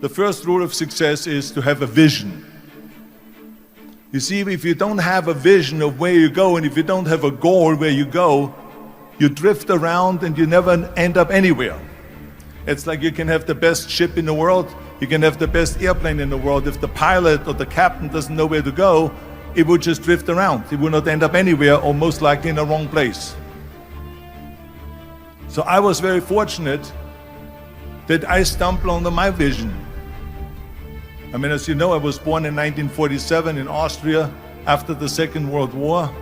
the first rule of success is to have a vision. You see, if you don't have a vision of where you go, and if you don't have a goal where you go, you drift around and you never end up anywhere. It's like you can have the best ship in the world, you can have the best airplane in the world. If the pilot or the captain doesn't know where to go, it would just drift around. It would not end up anywhere, or most likely in the wrong place. So I was very fortunate that I stumbled onto my vision. I mean, as you know, I was born in 1947 in Austria after the Second World War.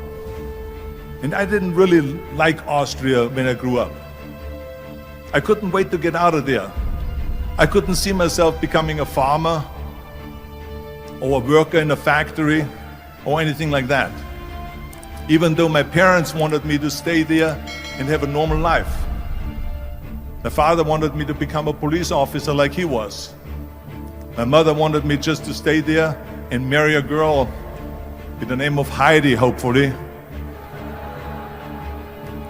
And I didn't really like Austria when I grew up. I couldn't wait to get out of there. I couldn't see myself becoming a farmer or a worker in a factory or anything like that. Even though my parents wanted me to stay there and have a normal life. My father wanted me to become a police officer like he was. My mother wanted me just to stay there and marry a girl with the name of Heidi, hopefully,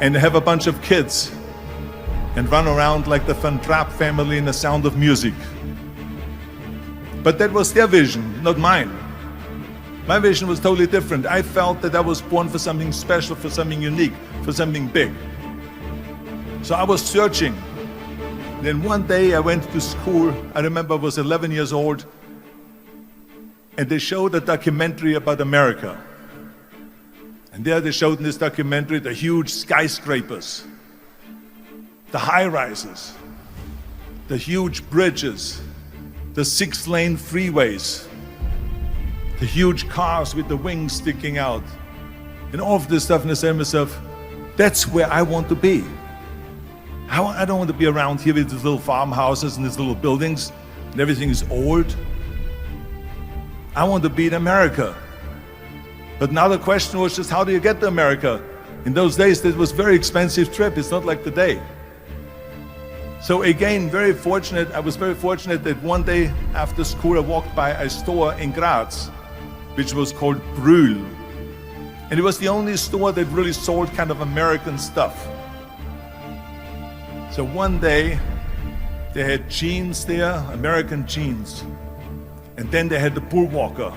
and have a bunch of kids and run around like the Van Trapp family in The Sound of Music. But that was their vision, not mine. My vision was totally different. I felt that I was born for something special, for something unique, for something big. So I was searching. Then one day I went to school. I remember I was 11 years old, and they showed a documentary about America. And there they showed in this documentary the huge skyscrapers, the high-rises, the huge bridges, the 6-lane freeways, the huge cars with the wings sticking out, and all of this stuff. And I said to myself, that's where I want to be. I don't want to be around here with these little farmhouses and these little buildings and everything is old. I want to be in America. But now the question was just, how do you get to America? In those days, it was a very expensive trip. It's not like today. So again, I was very fortunate that one day after school, I walked by a store in Graz, which was called Brühl. And it was the only store that really sold kind of American stuff. So one day, they had jeans there, American jeans. And then they had the Bullwalker.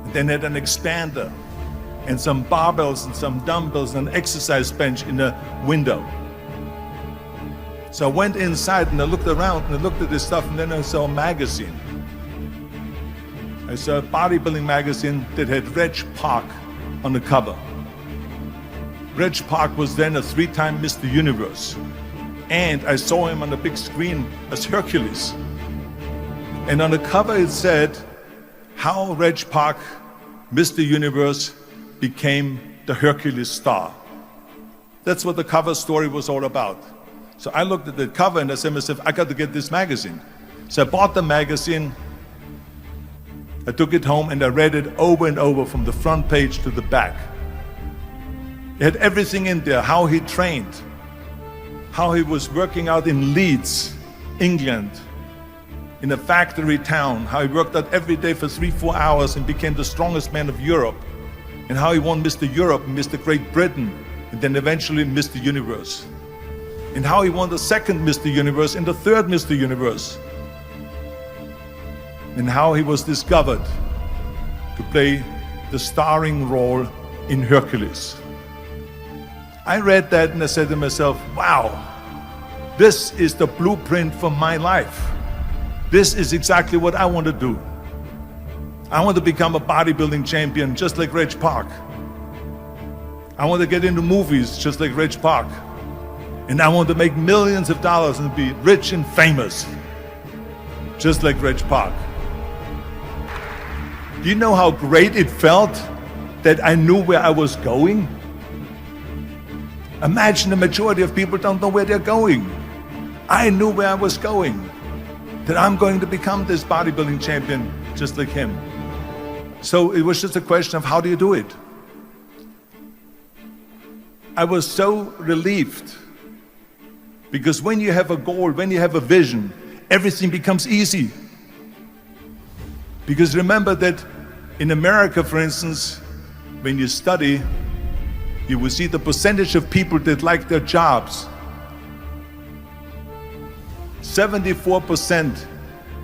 And then they had an expander, and some barbells and some dumbbells and an exercise bench in the window. So I went inside and I looked around and I looked at this stuff, and then I saw a magazine. I saw a bodybuilding magazine that had Reg Park on the cover. Reg Park was then a 3-time Mr. Universe. And I saw him on the big screen as Hercules. And on the cover it said, how Reg Park, Mr. Universe, became the Hercules star. That's what the cover story was all about. So I looked at the cover and I said to myself, I got to get this magazine. So I bought the magazine, I took it home and I read it over and over from the front page to the back. It had everything in there, how he trained, how he was working out in Leeds, England, in a factory town, how he worked out every day for 3-4 hours and became the strongest man of Europe, and how he won Mr. Europe and Mr. Great Britain, and then eventually Mr. Universe, and how he won the second Mr. Universe and the third Mr. Universe, and how he was discovered to play the starring role in Hercules. I read that and I said to myself, wow, this is the blueprint for my life. This is exactly what I want to do. I want to become a bodybuilding champion just like Reg Park. I want to get into movies just like Reg Park. And I want to make millions of dollars and be rich and famous just like Reg Park. Do you know how great it felt that I knew where I was going? Imagine the majority of people don't know where they're going. I knew where I was going, that I'm going to become this bodybuilding champion just like him. So it was just a question of how do you do it? I was so relieved because when you have a goal, when you have a vision, everything becomes easy. Because remember that in America, for instance, when you study, you will see the percentage of people that like their jobs. 74%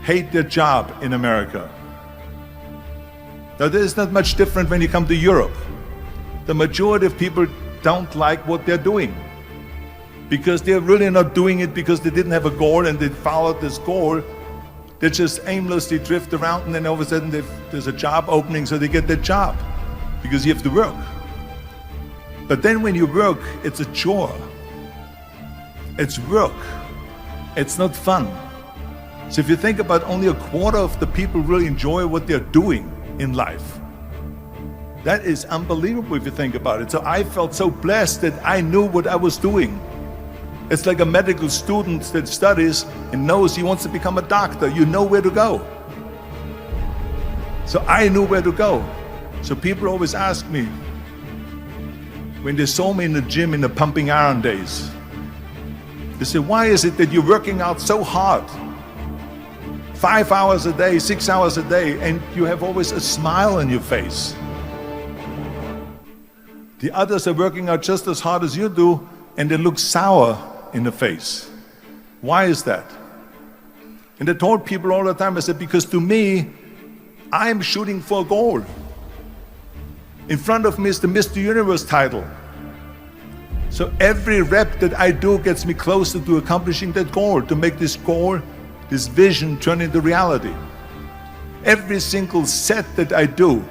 hate their job in America. Now, there's not much different when you come to Europe. The majority of people don't like what they're doing because they're really not doing it because they didn't have a goal and they followed this goal. They just aimlessly drift around, and then all of a sudden there's a job opening, so they get that job because you have to work. But then when you work, it's a chore. It's work. It's not fun. So if you think about, only a quarter of the people really enjoy what they're doing in life. That is unbelievable if you think about it. So I felt so blessed that I knew what I was doing. It's like a medical student that studies and knows he wants to become a doctor. You know where to go. So I knew where to go. So people always ask me, when they saw me in the gym in the pumping iron days, they say, why is it that you're working out so hard? 5 hours a day, 6 hours a day, and you have always a smile on your face. The others are working out just as hard as you do, and they look sour in the face. Why is that? And I told people all the time, I said, because to me, I'm shooting for a goal. In front of me is the Mr. Universe title. So every rep that I do gets me closer to accomplishing that goal, to make this goal, this vision, turn into reality. Every single set that I do,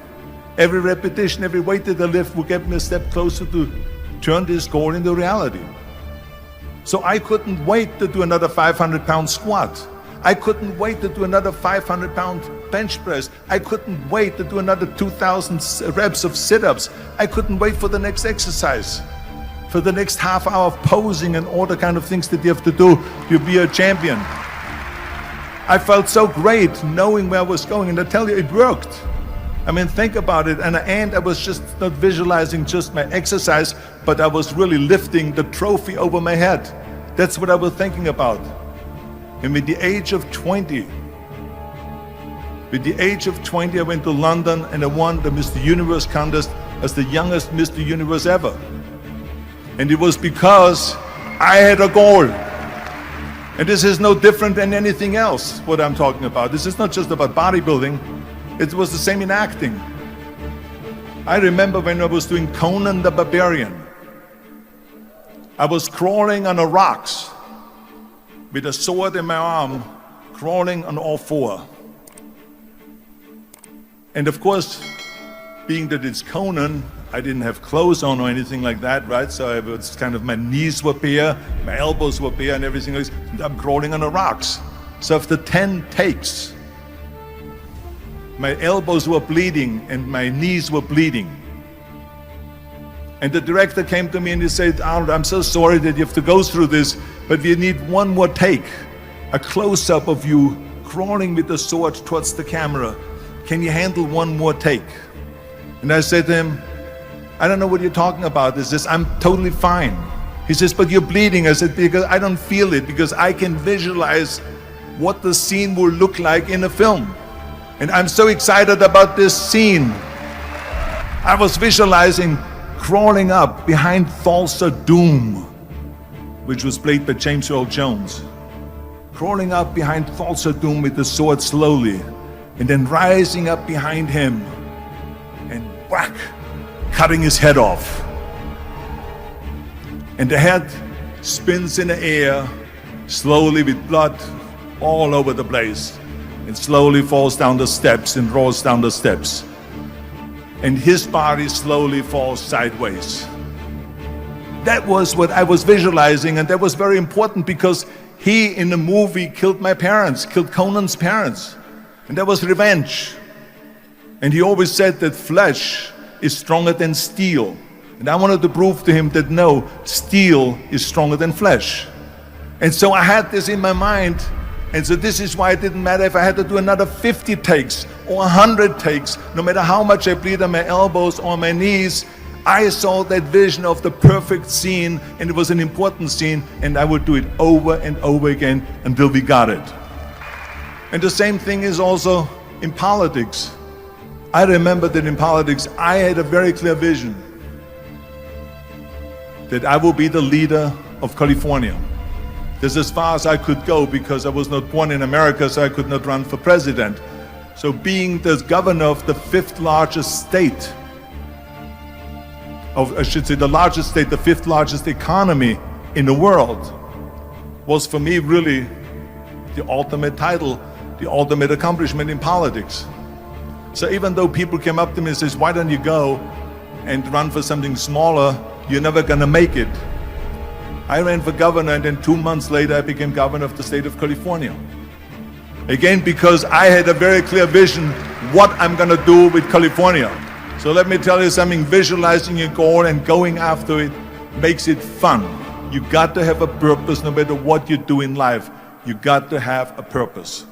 every repetition, every weight that I lift will get me a step closer to turn this goal into reality. So I couldn't wait to do another 500-pound squat. I couldn't wait to do another 500-pound bench press. I couldn't wait to do another 2,000 reps of sit-ups. I couldn't wait for the next exercise, for the next half hour of posing and all the kind of things that you have to do to be a champion. I felt so great knowing where I was going, and I tell you, it worked. I mean, think about it. And at the end, I was just not visualizing just my exercise, but I was really lifting the trophy over my head. That's what I was thinking about. And with the age of 20, I went to London and I won the Mr. Universe contest as the youngest Mr. Universe ever. And it was because I had a goal. And this is no different than anything else, what I'm talking about. This is not just about bodybuilding. It was the same in acting. I remember when I was doing Conan the Barbarian. I was crawling on the rocks with a sword in my arm, crawling on all four. And of course, being that it's Conan, I didn't have clothes on or anything like that, right? So I was kind of, my knees were bare, my elbows were bare and everything else. I'm crawling on the rocks. So after 10 takes, my elbows were bleeding and my knees were bleeding. And the director came to me and he said, Arnold, I'm so sorry that you have to go through this, but we need one more take, a close-up of you crawling with the sword towards the camera. Can you handle one more take? And I said to him, I don't know what you're talking about. He says, I'm totally fine. He says, but you're bleeding. I said, because I don't feel it, because I can visualize what the scene will look like in a film. And I'm so excited about this scene. I was visualizing crawling up behind Thulsa Doom, which was played by James Earl Jones. Crawling up behind Thulsa Doom with the sword slowly, and then rising up behind him and whack, cutting his head off. And the head spins in the air, slowly with blood all over the place, and slowly falls down the steps and rolls down the steps. And his body slowly falls sideways. That was what I was visualizing, and that was very important because he, in the movie, killed my parents, killed Conan's parents. And that was revenge. And he always said that flesh is stronger than steel. And I wanted to prove to him that no, steel is stronger than flesh. And so I had this in my mind. And so this is why it didn't matter if I had to do another 50 takes or 100 takes, no matter how much I bleed on my elbows or my knees. I saw that vision of the perfect scene, and it was an important scene, and I would do it over and over again until we got it. And the same thing is also in politics. I remember that in politics, I had a very clear vision that I will be the leader of California. This is as far as I could go because I was not born in America, so I could not run for president. So being the governor of the fifth largest state, I should say the largest state, the fifth largest economy in the world, was for me really the ultimate title, the ultimate accomplishment in politics. So even though people came up to me and says, why don't you go and run for something smaller, you're never gonna make it. I ran for governor, and then 2 months later I became governor of the state of California. Again, because I had a very clear vision what I'm gonna do with California. So let me tell you something, visualizing your goal and going after it makes it fun. You got to have a purpose no matter what you do in life. You got to have a purpose.